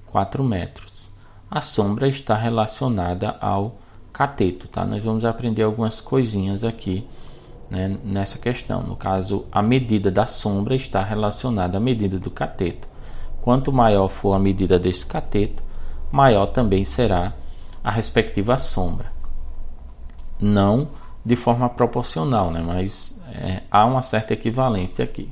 4 metros. A sombra está relacionada ao cateto, tá? Nós vamos aprender algumas coisinhas aqui, né, nessa questão. No caso, a medida da sombra está relacionada à medida do cateto. Quanto maior for a medida desse cateto, maior também será a respectiva sombra. Não de forma proporcional, né, mas há uma certa equivalência aqui.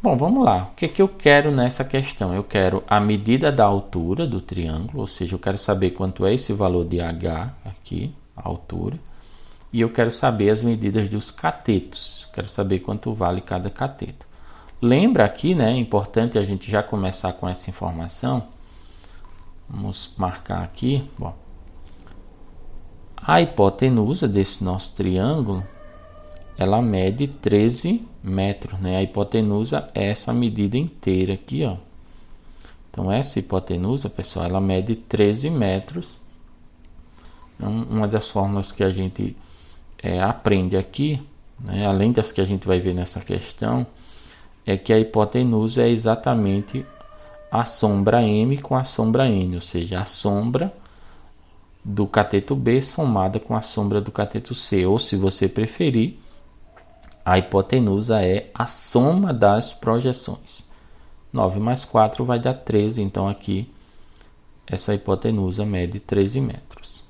Bom, vamos lá. O que é que eu quero nessa questão? Eu quero a medida da altura do triângulo, ou seja, eu quero saber quanto é esse valor de H aqui, a altura. E eu quero saber as medidas dos catetos. Quero saber quanto vale cada cateto. Lembra aqui, né? É importante a gente já começar com essa informação. Vamos marcar aqui. Bom, a hipotenusa desse nosso triângulo, ela mede 13 metros, né? A hipotenusa é essa medida inteira aqui, ó. Então essa hipotenusa, pessoal, ela mede 13 metros. Então, uma das fórmulas que a gente aprende aqui, né, além das que a gente vai ver nessa questão, é que a hipotenusa é exatamente a sombra M com a sombra N, ou seja, a sombra do cateto B somada com a sombra do cateto C, ou se você preferir, a hipotenusa é a soma das projeções. 9 mais 4 vai dar 13, então aqui essa hipotenusa mede 13 metros.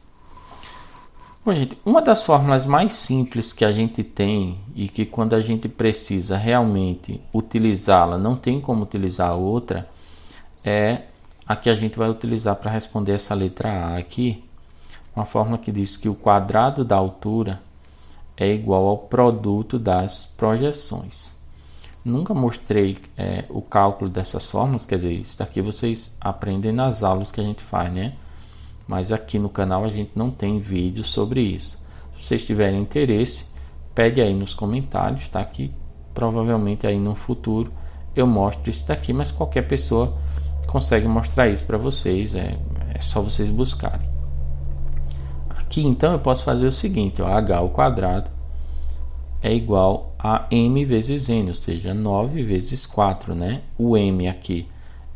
Bom, gente, uma das fórmulas mais simples que a gente tem e que quando a gente precisa realmente utilizá-la, não tem como utilizar a outra, é a que a gente vai utilizar para responder essa letra A aqui. Uma fórmula que diz que o quadrado da altura é igual ao produto das projeções. Nunca mostrei o cálculo dessas fórmulas, quer dizer, isso daqui vocês aprendem nas aulas que a gente faz, né? Mas aqui no canal a gente não tem vídeo sobre isso. Se vocês tiverem interesse, pede aí nos comentários, tá? Que provavelmente aí no futuro eu mostro isso daqui, mas qualquer pessoa consegue mostrar isso para vocês, é só vocês buscarem. Aqui então eu posso fazer o seguinte, ó, h ao quadrado é igual a m vezes n, ou seja, 9 vezes 4, né? O m aqui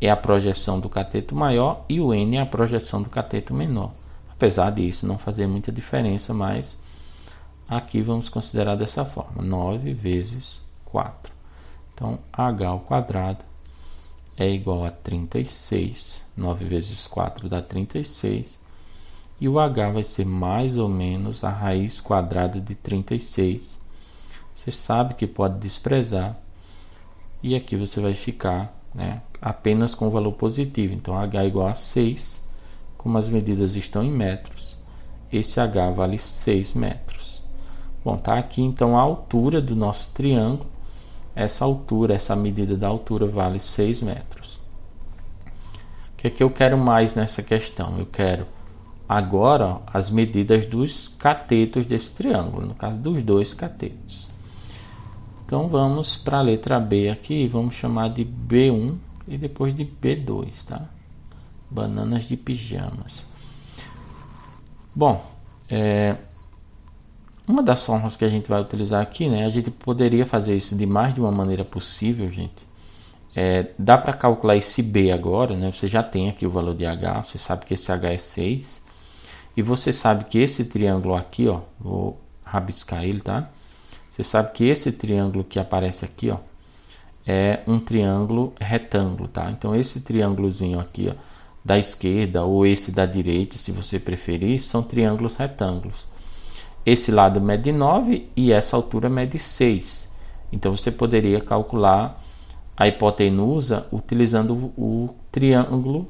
é a projeção do cateto maior e o n é a projeção do cateto menor. Apesar disso não fazer muita diferença, mas aqui vamos considerar dessa forma, 9 vezes 4. Então, h ao quadrado é igual a 36, 9 vezes 4 dá 36, e o h vai ser mais ou menos a raiz quadrada de 36. Você sabe que pode desprezar, e aqui você vai ficar, né, apenas com o valor positivo. Então h é igual a 6, como as medidas estão em metros, esse h vale 6 metros. Bom, tá aqui então a altura do nosso triângulo. Essa altura, essa medida da altura vale 6 metros. O que é que eu quero mais nessa questão? Eu quero agora, ó, as medidas dos catetos desse triângulo, no caso dos dois catetos. Então vamos para a letra B aqui, vamos chamar de B1 e depois de B2, tá? Bananas de pijamas. Bom, uma das formas que a gente vai utilizar aqui, né? A gente poderia fazer isso de mais de uma maneira possível, gente. Dá para calcular esse B agora, né? Você já tem aqui o valor de H, você sabe que esse H é 6. E você sabe que esse triângulo aqui, ó, vou rabiscar ele, tá? Você sabe que esse triângulo que aparece aqui, ó, é um triângulo retângulo, tá? Então esse triângulozinho aqui, ó, da esquerda ou esse da direita, se você preferir, são triângulos retângulos. Esse lado mede 9 e essa altura mede 6. Então você poderia calcular a hipotenusa utilizando o triângulo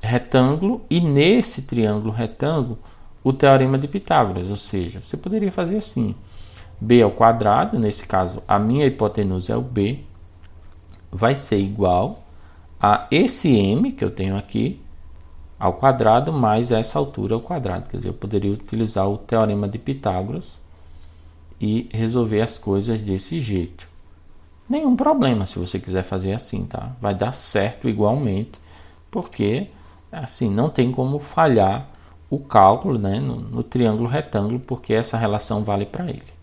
retângulo e nesse triângulo retângulo o teorema de Pitágoras, ou seja, você poderia fazer assim: b ao quadrado, nesse caso a minha hipotenusa é o b, vai ser igual a esse m que eu tenho aqui ao quadrado mais essa altura ao quadrado. Quer dizer, eu poderia utilizar o teorema de Pitágoras e resolver as coisas desse jeito. Nenhum problema se você quiser fazer assim, tá? Vai dar certo igualmente, porque assim não tem como falhar o cálculo, né, no triângulo retângulo, porque essa relação vale para ele.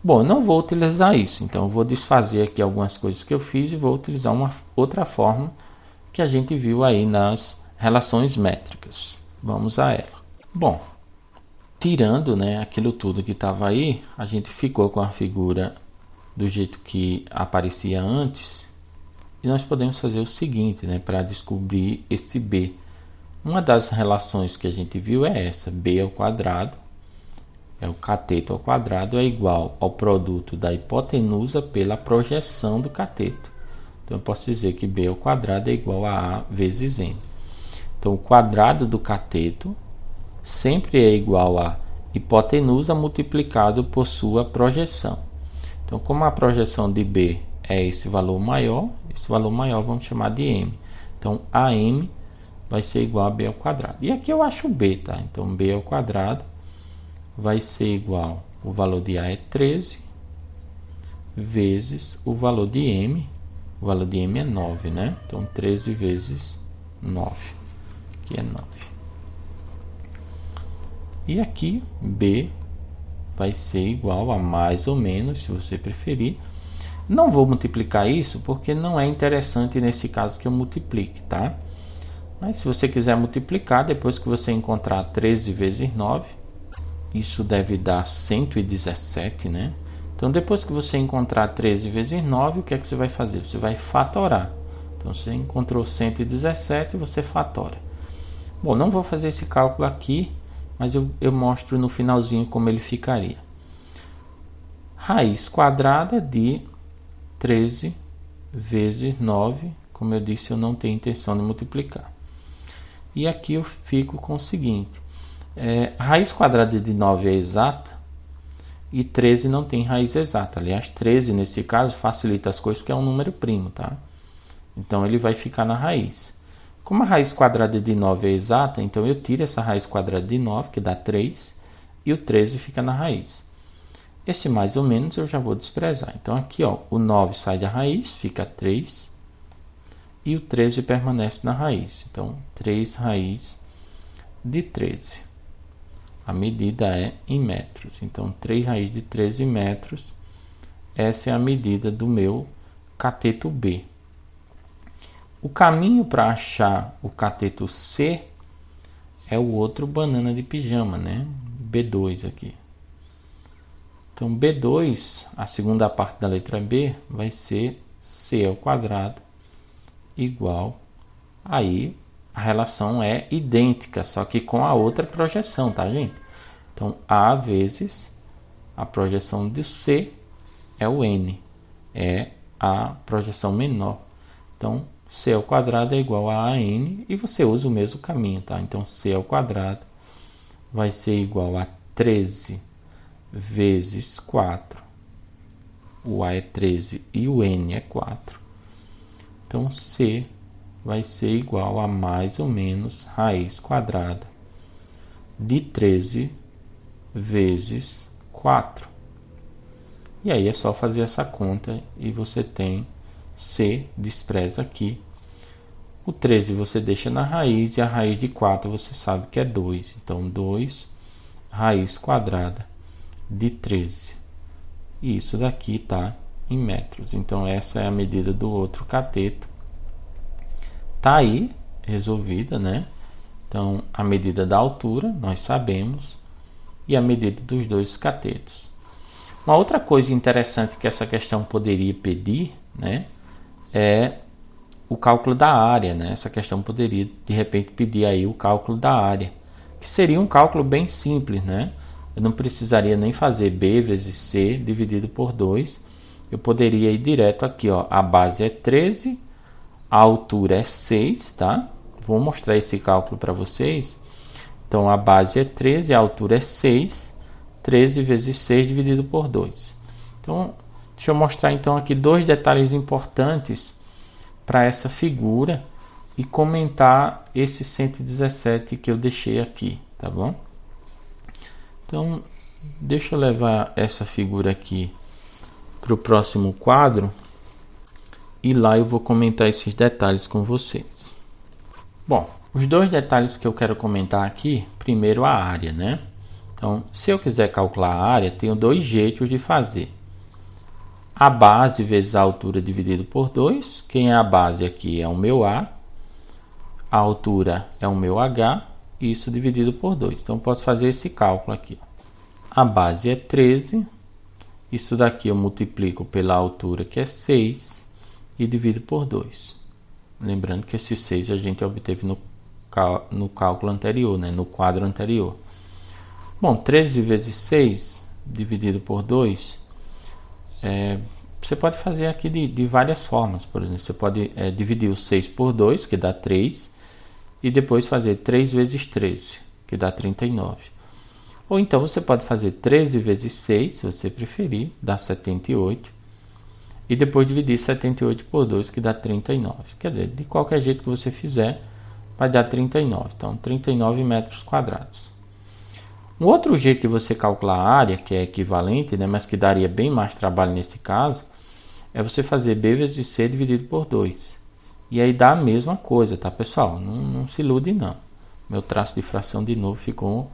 Bom, eu não vou utilizar isso, então eu vou desfazer aqui algumas coisas que eu fiz e vou utilizar uma outra forma que a gente viu aí nas relações métricas. Vamos a ela. Bom, tirando, né, aquilo tudo que estava aí, a gente ficou com a figura do jeito que aparecia antes. E nós podemos fazer o seguinte, né, para descobrir esse b. Uma das relações que a gente viu é essa: b ao quadrado, é o cateto ao quadrado, é igual ao produto da hipotenusa pela projeção do cateto. Então eu posso dizer que b ao quadrado é igual a a vezes n. Então o quadrado do cateto sempre é igual a hipotenusa multiplicado por sua projeção. Então, como a projeção de b é esse valor maior vamos chamar de m. Então am vai ser igual a b ao quadrado. E aqui eu acho b, tá? Então b ao quadrado vai ser igual, o valor de a é 13, vezes o valor de m. O valor de m é 9, né? Então 13 vezes 9, que é 9. E aqui b vai ser igual a mais ou menos, se você preferir. Não vou multiplicar isso porque não é interessante nesse caso que eu multiplique, tá? Mas se você quiser multiplicar, depois que você encontrar 13 vezes 9, isso deve dar 117, né? Então depois que você encontrar 13 vezes 9, o que é que você vai fazer? Você vai fatorar. Então você encontrou 117 e você fatora. Bom, não vou fazer esse cálculo aqui. mas eu mostro no finalzinho como ele ficaria. Raiz quadrada de 13 vezes 9, como eu disse, eu não tenho intenção de multiplicar. E aqui eu fico com o seguinte, raiz quadrada de 9 é exata, e 13 não tem raiz exata. Aliás, 13 nesse caso facilita as coisas porque é um número primo, tá? Então ele vai ficar na raiz. Como a raiz quadrada de 9 é exata, então eu tiro essa raiz quadrada de 9, que dá 3, e o 13 fica na raiz. Esse mais ou menos eu já vou desprezar. Então aqui, ó, o 9 sai da raiz, fica 3, e o 13 permanece na raiz. Então, 3 raiz de 13. A medida é em metros. Então, 3 raiz de 13 metros. Essa é a medida do meu cateto B. O caminho para achar o cateto C é o outro banana de pijama, né? B2 aqui. Então, B2, a segunda parte da letra B, vai ser C ao quadrado igual. Aí, a relação é idêntica, só que com a outra projeção, tá, gente? Então, A vezes a projeção de C é o N, é a projeção menor. Então, C ao quadrado é igual a AN, e você usa o mesmo caminho, tá? Então, C ao quadrado vai ser igual a 13 vezes 4. O A é 13 e o N é 4. Então, C vai ser igual a mais ou menos raiz quadrada de 13 vezes 4. E aí é só fazer essa conta e você tem C, despreza aqui. O 13 você deixa na raiz e a raiz de 4 você sabe que é 2. Então 2 raiz quadrada de 13. E isso daqui está em metros. Então essa é a medida do outro cateto. Tá aí resolvida, né? Então a medida da altura nós sabemos e a medida dos dois catetos. Uma outra coisa interessante que essa questão poderia pedir, né, é o cálculo da área, né? Essa questão poderia de repente pedir aí o cálculo da área, que seria um cálculo bem simples, né? Eu não precisaria nem fazer B vezes C dividido por 2. Eu poderia ir direto aqui, ó, a base é 13, a altura é 6, tá? Vou mostrar esse cálculo para vocês. Então, a base é 13, a altura é 6. 13 vezes 6 dividido por 2. Então, deixa eu mostrar então aqui dois detalhes importantes para essa figura e comentar esse 117 que eu deixei aqui, tá bom? Então, deixa eu levar essa figura aqui para o próximo quadro e lá eu vou comentar esses detalhes com vocês. Bom, os dois detalhes que eu quero comentar aqui, primeiro a área, né? Então, se eu quiser calcular a área, tenho dois jeitos de fazer. A base vezes a altura dividido por 2. Quem é a base aqui é o meu A altura é o meu H, isso dividido por 2. Então, posso fazer esse cálculo aqui. A base é 13, isso daqui eu multiplico pela altura, que é 6, e divido por 2. Lembrando que esse 6 a gente obteve no cálculo anterior, né? No quadro anterior. Bom, 13 vezes 6 dividido por 2, você pode fazer aqui de várias formas. Por exemplo, você pode dividir o 6 por 2, que dá 3, e depois fazer 3 vezes 13, que dá 39. Ou então você pode fazer 13 vezes 6, se você preferir, dá 78, e depois dividir 78 por 2, que dá 39. Quer dizer, de qualquer jeito que você fizer, vai dar 39. Então, 39 metros quadrados. Um outro jeito de você calcular a área, que é equivalente, né, mas que daria bem mais trabalho nesse caso, é você fazer B vezes C dividido por 2. E aí dá a mesma coisa, tá, pessoal? Não se ilude, não. Meu traço de fração de novo ficou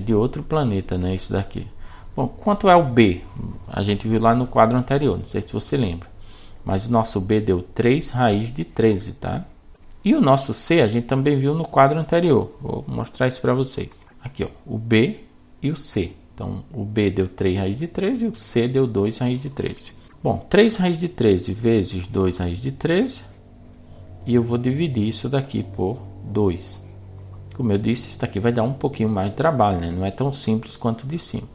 de outro planeta, né, isso daqui. Bom, quanto é o B? A gente viu lá no quadro anterior, não sei se você lembra. Mas o nosso B deu 3 raiz de 13, tá? E o nosso C a gente também viu no quadro anterior. Vou mostrar isso para vocês. Aqui, ó, o B e o C. Então, o B deu 3 raiz de 13 e o C deu 2 raiz de 13. Bom, 3 raiz de 13 vezes 2 raiz de 13. E eu vou dividir isso daqui por 2. Como eu disse, isso daqui vai dar um pouquinho mais de trabalho, né? Não é tão simples quanto o de cima.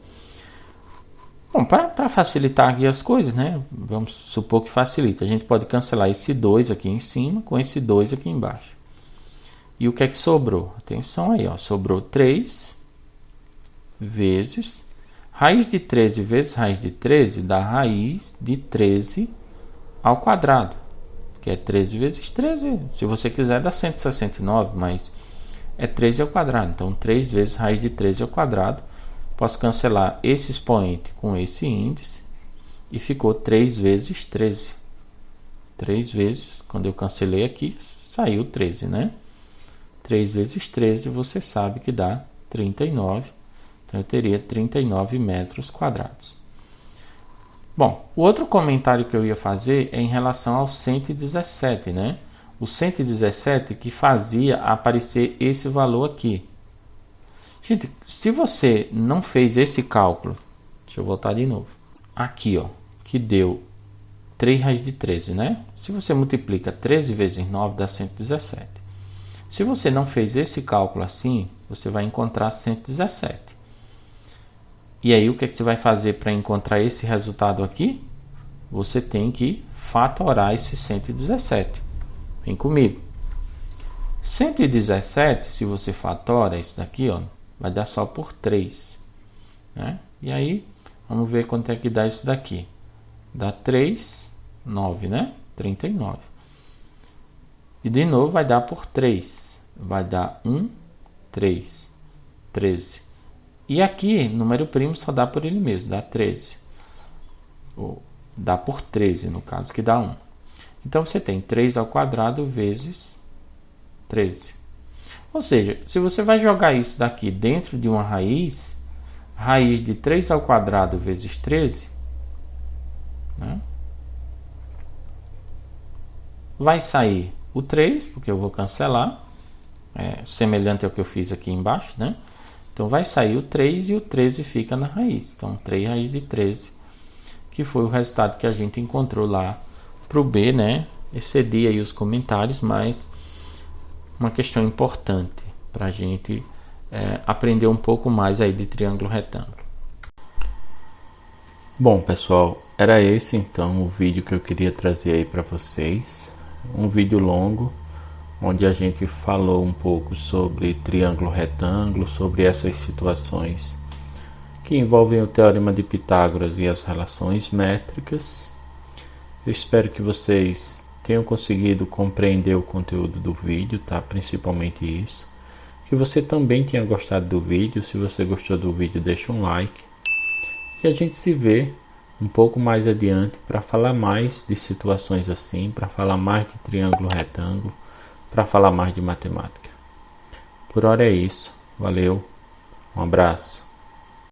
Bom, para facilitar aqui as coisas, né? Vamos supor que facilita. A gente pode cancelar esse 2 aqui em cima com esse 2 aqui embaixo. E o que é que sobrou? Atenção aí, ó. Sobrou 3 vezes... Raiz de 13 vezes raiz de 13 dá raiz de 13 ao quadrado. Que é 13 vezes 13. Se você quiser dá 169, mas é 13 ao quadrado. Então 3 vezes raiz de 13 ao quadrado. Posso cancelar esse expoente com esse índice. E ficou 3 vezes 13. 3 vezes, quando eu cancelei aqui, saiu 13, né? 3 vezes 13 você sabe que dá 39. Então eu teria 39 metros quadrados. Bom, o outro comentário que eu ia fazer é em relação ao 117, né? O 117 que fazia aparecer esse valor aqui. Gente, se você não fez esse cálculo, deixa eu voltar de novo. Aqui, ó, que deu 3 raiz de 13, né? Se você multiplica 13 vezes 9 dá 117. Se você não fez esse cálculo assim, você vai encontrar 117. E aí o que é que você vai fazer para encontrar esse resultado aqui? Você tem que fatorar esse 117. Vem comigo. 117, se você fatora isso daqui, ó, vai dar só por 3. Né? E aí, vamos ver quanto é que dá isso daqui. Dá 3, 9, né? 39. E de novo vai dar por 3. Vai dar 1, 3, 13. E aqui, número primo só dá por ele mesmo, dá 13. Ou dá por 13, no caso, que dá 1. Então, você tem 3 ao quadrado vezes 13. Ou seja, se você vai jogar isso daqui dentro de uma raiz, raiz de 3 ao quadrado vezes 13, né? Vai sair o 3, porque eu vou cancelar, semelhante ao que eu fiz aqui embaixo, né? Então vai sair o 3 e o 13 fica na raiz. Então 3 raiz de 13, que foi o resultado que a gente encontrou lá para o B, né? Excedi aí os comentários, mas uma questão importante para a gente aprender um pouco mais aí de triângulo retângulo. Bom, pessoal, era esse então o vídeo que eu queria trazer aí para vocês. Um vídeo longo, onde a gente falou um pouco sobre triângulo retângulo, sobre essas situações que envolvem o teorema de Pitágoras e as relações métricas. Eu espero que vocês tenham conseguido compreender o conteúdo do vídeo, tá? Principalmente isso. Que você também tenha gostado do vídeo. Se você gostou do vídeo, deixa um like. E a gente se vê um pouco mais adiante para falar mais de situações assim, para falar mais de triângulo retângulo, para falar mais de matemática. Por hora é isso. Valeu. Um abraço.